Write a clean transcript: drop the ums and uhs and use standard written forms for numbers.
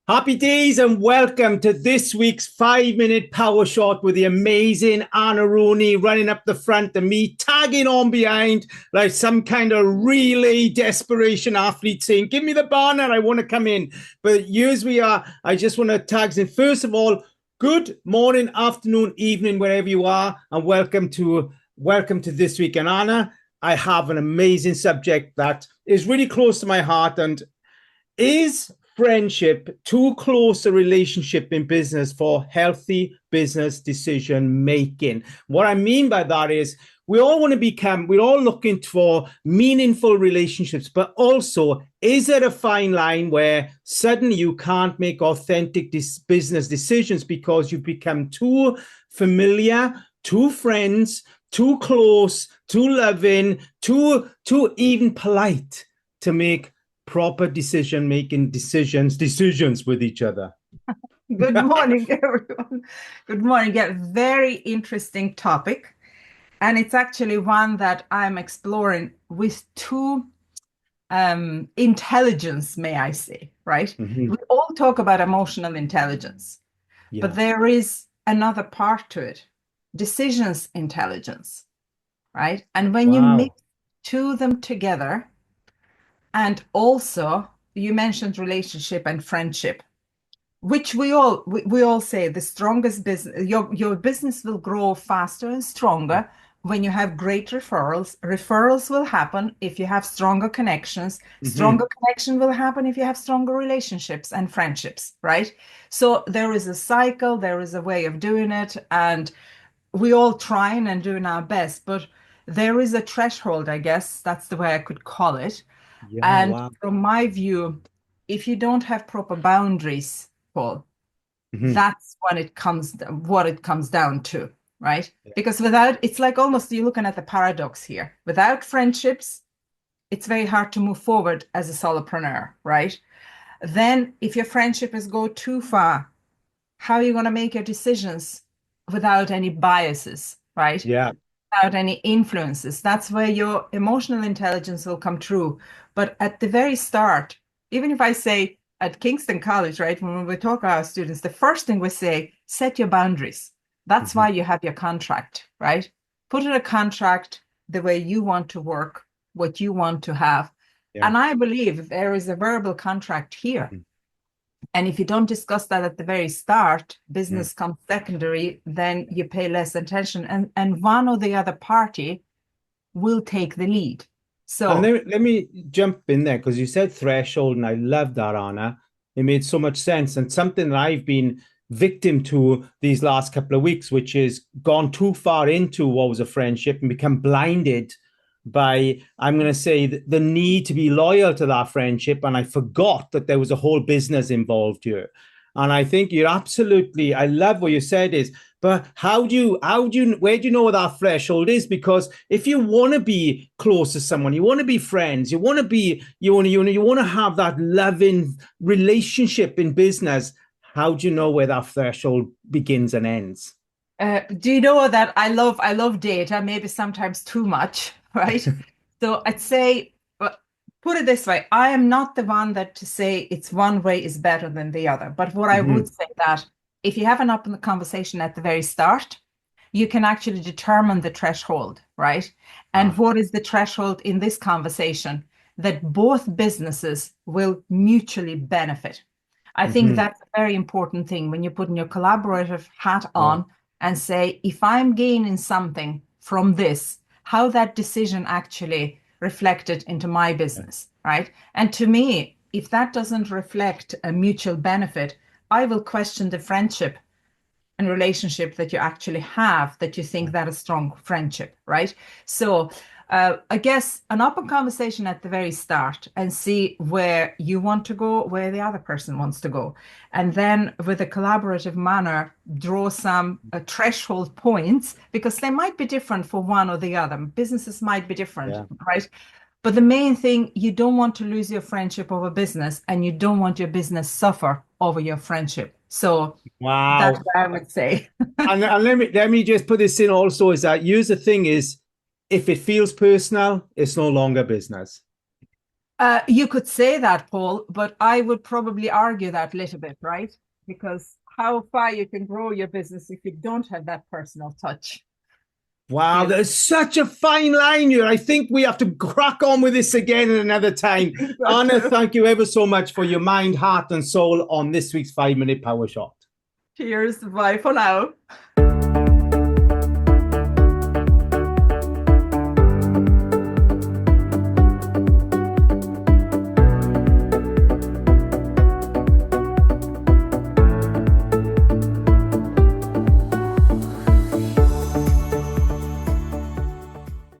Happy days and welcome to this week's 5 minute power shot with the amazing Anna Rooney running up the front and me tagging on behind like some kind of relay desperation athlete saying, give me the banner, I want to come in. But here's we are. I just want to tag in. First of all, good morning, afternoon, evening, wherever you are, and welcome to this week. And Anna, I have an amazing subject that is really close to my heart. And is friendship too close a relationship in business for healthy business decision making? What I mean by that is we're all looking for meaningful relationships, but also, is there a fine line where suddenly you can't make authentic business decisions because you've become too familiar, too friends, too close, too loving, too even polite to make proper decisions with each other? Good morning, everyone. Good morning. Yeah, very interesting topic. And it's actually one that I'm exploring with two intelligence, may I say, right? Mm-hmm. We all talk about emotional intelligence, but Yeah. there is another part to it, decisions intelligence, right? And when you Wow. mix two of them together, and also you mentioned relationship and friendship, which we all say the strongest business, your business will grow faster and stronger when you have great referrals. Referrals will happen if you have stronger connections. Mm-hmm. Stronger connection will happen if you have stronger relationships and friendships, right? So there is a cycle, there is a way of doing it, and we all trying and doing our best, but there is a threshold, I guess that's the way I could call it. Yeah. And Wow. from my view, if you don't have proper boundaries, Paul, Mm-hmm. that's what it comes down to, right? Because without, it's like almost you're looking at the paradox here. Without friendships, it's very hard to move forward as a solopreneur, right? Then if your friendship is go too far, how are you going to make your decisions without any biases, right? Yeah. Without any influences? That's where your emotional intelligence will come true. But at the very start, even if I say at Kingston College, right, when we talk to our students, the first thing we say, set your boundaries. That's Mm-hmm. why you have your contract, right? Put in a contract the way you want to work, what you want to have. Yeah. And I believe there is a verbal contract here. Mm-hmm. And if you don't discuss that at the very start, Mm-hmm. business comes secondary, then you pay less attention, and one or the other party will take the lead. And So, let me jump in there because you said threshold, and I love that, Anna. It made so much sense, and something that I've been victim to these last couple of weeks, which is gone too far into what was a friendship and become blinded by, I'm going to say, the need to be loyal to that friendship, and I forgot that there was a whole business involved here. And I think you're absolutely, I love what you said is, but where do you know what that threshold is? Because if you want to be close to someone, you want to be friends, you want to have that loving relationship in business. How do you know where that threshold begins and ends? do you know that I love data, maybe sometimes too much, right? So I'd say, put it this way, I am not the one that to say it's one way is better than the other. But what I would Mm-hmm. say that if you have an open conversation at the very start, you can actually determine the threshold, right? And Ah, what is the threshold in this conversation? That both businesses will mutually benefit. I think mm-hmm. that's a very important thing when you put in your collaborative hat Yeah. on and say, if I'm gaining something from this, how that decision actually reflected into my Yeah. business, right? And to me, if that doesn't reflect a mutual benefit, I will question the friendship and relationship that you actually have, that you think that a strong friendship, right? So I guess an open conversation at the very start and see where you want to go, where the other person wants to go. And then with a collaborative manner, draw some threshold points because they might be different for one or the other. Businesses might be different, Yeah. right? But the main thing, you don't want to lose your friendship over business and you don't want your business suffer over your friendship. So that's Wow. what I would say. And let me just put this in also is that here's the thing is if it feels personal, it's no longer business. You could say that, Paul, but I would probably argue that a little bit, right? Because how far you can grow your business if you don't have that personal touch. Wow, You know? there's such a fine line here. I think we have to crack on with this again at another time. So Anna, too. thank you ever so much for your mind, heart, and soul on this week's 5 Minute Power Shot. Cheers. Bye for now.